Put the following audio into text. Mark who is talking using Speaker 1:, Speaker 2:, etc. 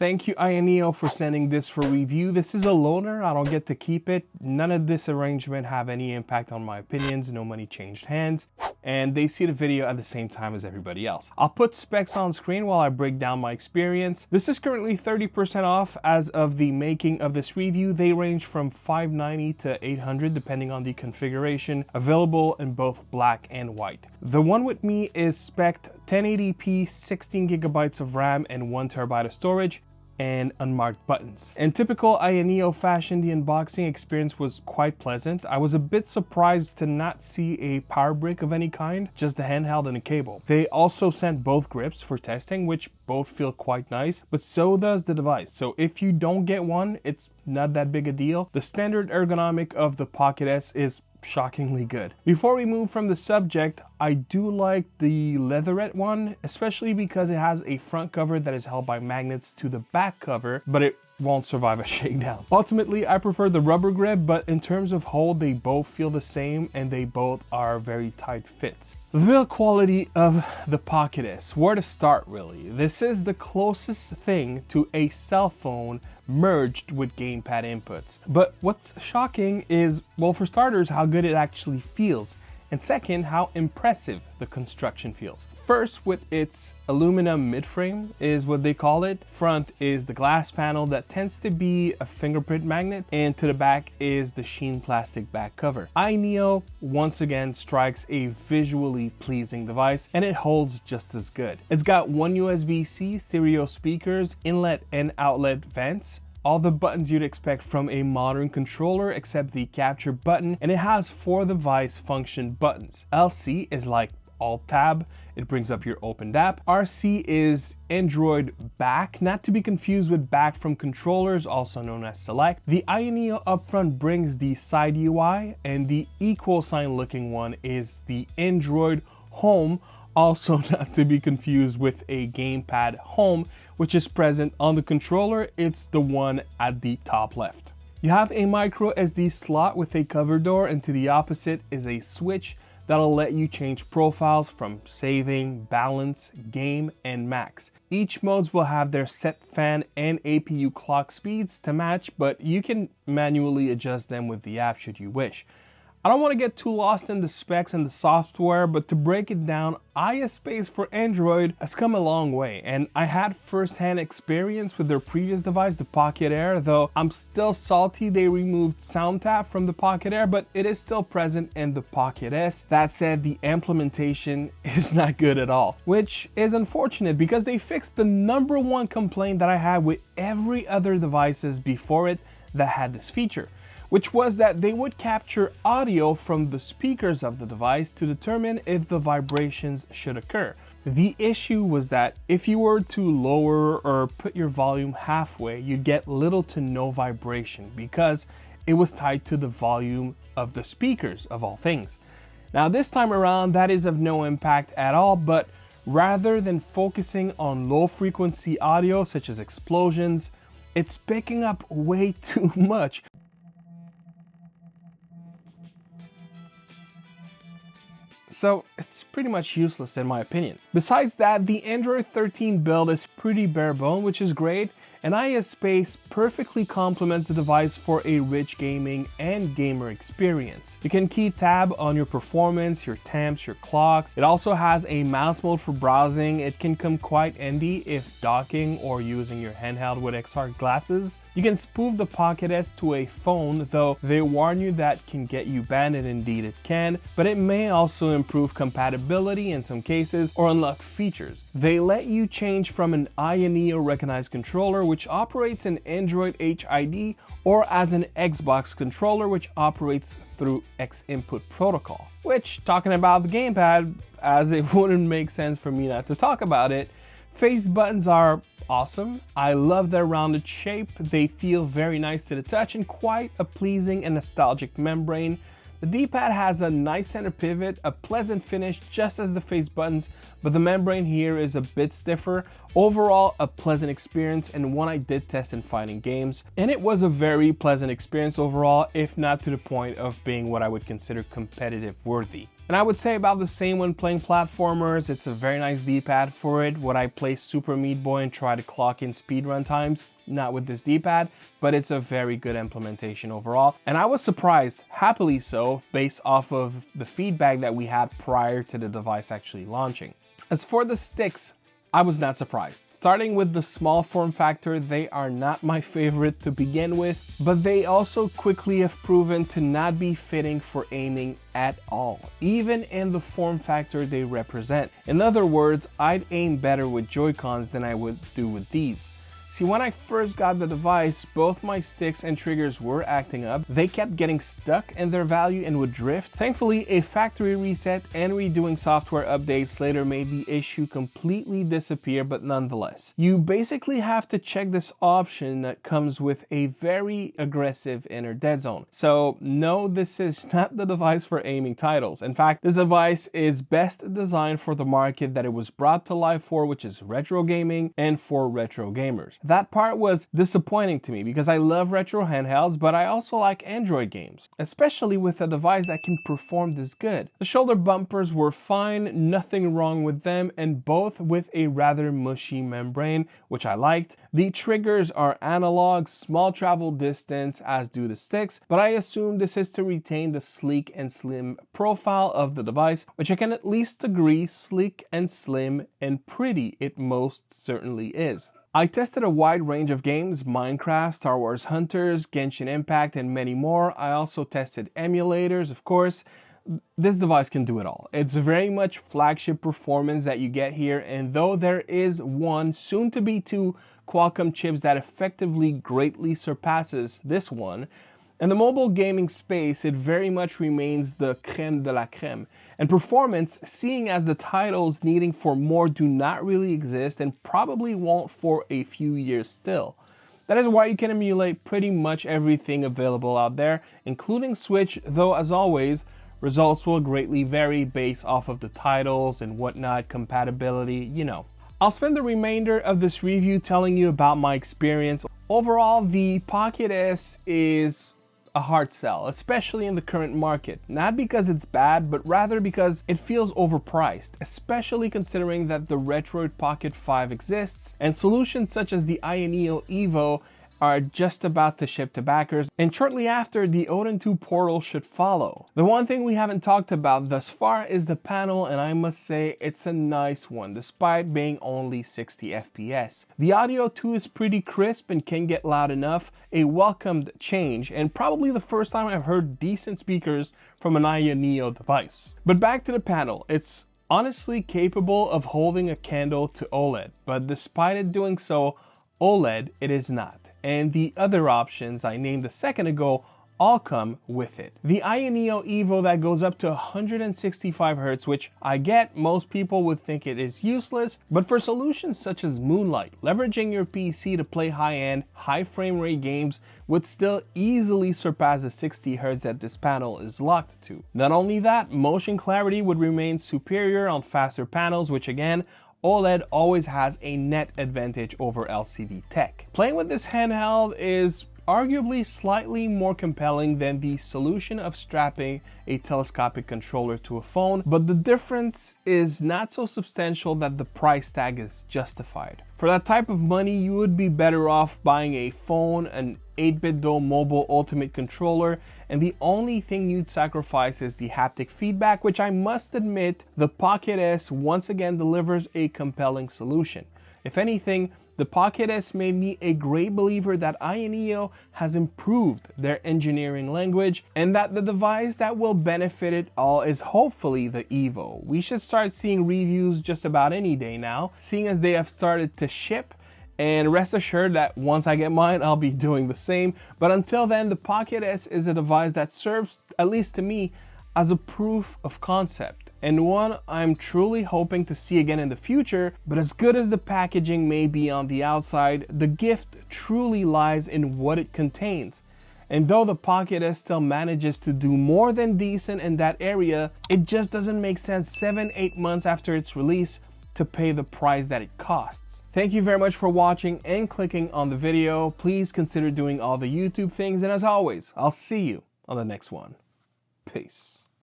Speaker 1: Thank you AYANEO for sending this for review. This is a loaner, I don't get to keep it. None of this arrangement have any impact on my opinions, no money changed hands, and they see the video at the same time as everybody else. I'll put specs on screen while I break down my experience. This is currently 30% off as of the making of this review. They range from $590 to $800 depending on the configuration, available in both black and white. The one with me is spec'd 1080p, 16 gigabytes of RAM and 1 terabyte of storage, and unmarked buttons. In typical AYANEO fashion, the unboxing experience was quite pleasant. I was a bit surprised to not see a power brick of any kind, just the handheld and a cable. They also sent both grips for testing, which both feel quite nice, but so does the device. So if you don't get one, it's not that big a deal. The standard ergonomic of the Pocket S is shockingly good. Before we move from the subject, I do like the leatherette one, especially because it has a front cover that is held by magnets to the back cover, but it won't survive a shakedown. Ultimately, I prefer the rubber grip, but in terms of hold, they both feel the same and they both are very tight fits. The build quality of the Pocket S, where to start really? This is the closest thing to a cell phone merged with gamepad inputs. But what's shocking is, well, for starters, how good it actually feels, and second, how impressive the construction feels. First, with its aluminum mid-frame is what they call it. Front is the glass panel that tends to be a fingerprint magnet, and to the back is the sheen plastic back cover. AYANEO once again strikes a visually pleasing device, and it holds just as good. It's got one USB-C, stereo speakers, inlet and outlet vents, all the buttons you'd expect from a modern controller except the capture button, and it has 4 device function buttons. LC is like Alt Tab, it brings up your opened app. RC is Android back, not to be confused with back from controllers, also known as select. The AYANEO upfront brings the side UI, and the equal sign looking one is the Android home, also not to be confused with a gamepad home, which is present on the controller. It's the one at the top left. You have a micro SD slot with a cover door, and to the opposite is a switch that'll let you change profiles from saving, balance, game, and max. Each modes will have their set fan and APU clock speeds to match, but you can manually adjust them with the app should you wish. I don't want to get too lost in the specs and the software, but to break it down, iSpace for Android has come a long way, and I had first-hand experience with their previous device, the Pocket Air, though I'm still salty they removed SoundTap from the Pocket Air, but it is still present in the Pocket S. That said, the implementation is not good at all, which is unfortunate because they fixed the #1 complaint that I had with every other devices before it that had this feature, which was that they would capture audio from the speakers of the device to determine if the vibrations should occur. The issue was that if you were to lower or put your volume halfway, you'd get little to no vibration because it was tied to the volume of the speakers of all things. Now this time around, that is of no impact at all, but rather than focusing on low frequency audio such as explosions, it's picking up way too much. So it's pretty much useless in my opinion. Besides that, the Android 13 build is pretty bare bone, which is great, and iSpace perfectly complements the device for a rich gaming and gamer experience. You can keep tab on your performance, your temps, your clocks. It also has a mouse mode for browsing. It can come quite handy if docking or using your handheld with XR glasses. You can spoof the Pocket S to a phone, though they warn you that can get you banned, and indeed it can, but it may also improve compatibility in some cases or unlock features. They let you change from an AYANEO recognized controller which operates in Android HID or as an Xbox controller which operates through X input protocol. Which, talking about the gamepad, as it wouldn't make sense for me not to talk about it, face buttons are awesome. I love their rounded shape. They feel very nice to the touch and quite a pleasing and nostalgic membrane. The D-pad has a nice center pivot, a pleasant finish just as the face buttons, but the membrane here is a bit stiffer. Overall, a pleasant experience and one I did test in fighting games, and it was a very pleasant experience overall, if not to the point of being what I would consider competitive worthy. And I would say about the same when playing platformers. It's a very nice D-pad for it. Would I play Super Meat Boy and try to clock in speedrun times? Not with this D-pad, but it's a very good implementation overall. And I was surprised, happily so, based off of the feedback that we had prior to the device actually launching. As for the sticks, I was not surprised. Starting with the small form factor, they are not my favorite to begin with, but they also quickly have proven to not be fitting for aiming at all, even in the form factor they represent. In other words, I'd aim better with Joy-Cons than I would do with these. See, when I first got the device, both my sticks and triggers were acting up. They kept getting stuck in their value and would drift. Thankfully, a factory reset and redoing software updates later made the issue completely disappear, but nonetheless. You basically have to check this option that comes with a very aggressive inner dead zone. So no, this is not the device for aiming titles. In fact, this device is best designed for the market that it was brought to life for, which is retro gaming and for retro gamers. That part was disappointing to me because I love retro handhelds, but I also like Android games, especially with a device that can perform this good. The shoulder bumpers were fine, nothing wrong with them, and both with a rather mushy membrane, which I liked. The triggers are analog, small travel distance, as do the sticks, but I assume this is to retain the sleek and slim profile of the device, which I can at least agree sleek and slim and pretty it most certainly is. I tested a wide range of games: Minecraft, Star Wars Hunters, Genshin Impact, and many more. I also tested emulators, of course. This device can do it all. It's very much flagship performance that you get here, and though there is one, soon to be two, Qualcomm chips that effectively greatly surpasses this one, in the mobile gaming space, it very much remains the crème de la crème. And performance, seeing as the titles needing for more do not really exist and probably won't for a few years still. That is why you can emulate pretty much everything available out there, including Switch, though as always, results will greatly vary based off of the titles and whatnot, compatibility, you know. I'll spend the remainder of this review telling you about my experience. Overall, the Pocket S is a hard sell, especially in the current market. Not because it's bad, but rather because it feels overpriced, especially considering that the Retroid Pocket 5 exists and solutions such as the AYANEO Evo are just about to ship to backers, and shortly after, the Odin 2 Portal should follow. The one thing we haven't talked about thus far is the panel, and I must say it's a nice one despite being only 60 FPS. The audio too is pretty crisp and can get loud enough, a welcomed change, and probably the first time I've heard decent speakers from an AYANEO device. But back to the panel, it's honestly capable of holding a candle to OLED, but despite it doing so, OLED it is not. And the other options I named a second ago all come with it. The AYANEO Evo that goes up to 165 Hz, which I get most people would think it is useless, but for solutions such as Moonlight, leveraging your PC to play high-end, high frame rate games would still easily surpass the 60 Hz that this panel is locked to. Not only that, motion clarity would remain superior on faster panels, which again, OLED always has a net advantage over LCD tech. Playing with this handheld is arguably slightly more compelling than the solution of strapping a telescopic controller to a phone, but the difference is not so substantial that the price tag is justified. For that type of money, you would be better off buying a phone, an 8-bit Dome mobile ultimate controller, and the only thing you'd sacrifice is the haptic feedback, which I must admit the Pocket S once again delivers a compelling solution. If anything, the Pocket S made me a great believer that AYANEO has improved their engineering language and that the device that will benefit it all is hopefully the Evo. We should start seeing reviews just about any day now, seeing as they have started to ship, and rest assured that once I get mine, I'll be doing the same. But until then, the Pocket S is a device that serves, at least to me, as a proof of concept, and one I'm truly hoping to see again in the future. But as good as the packaging may be on the outside, the gift truly lies in what it contains. And though the Pocket S still manages to do more than decent in that area, it just doesn't make sense 7-8 months after its release to pay the price that it costs. Thank you very much for watching and clicking on the video. Please consider doing all the YouTube things, and as always, I'll see you on the next one. Peace.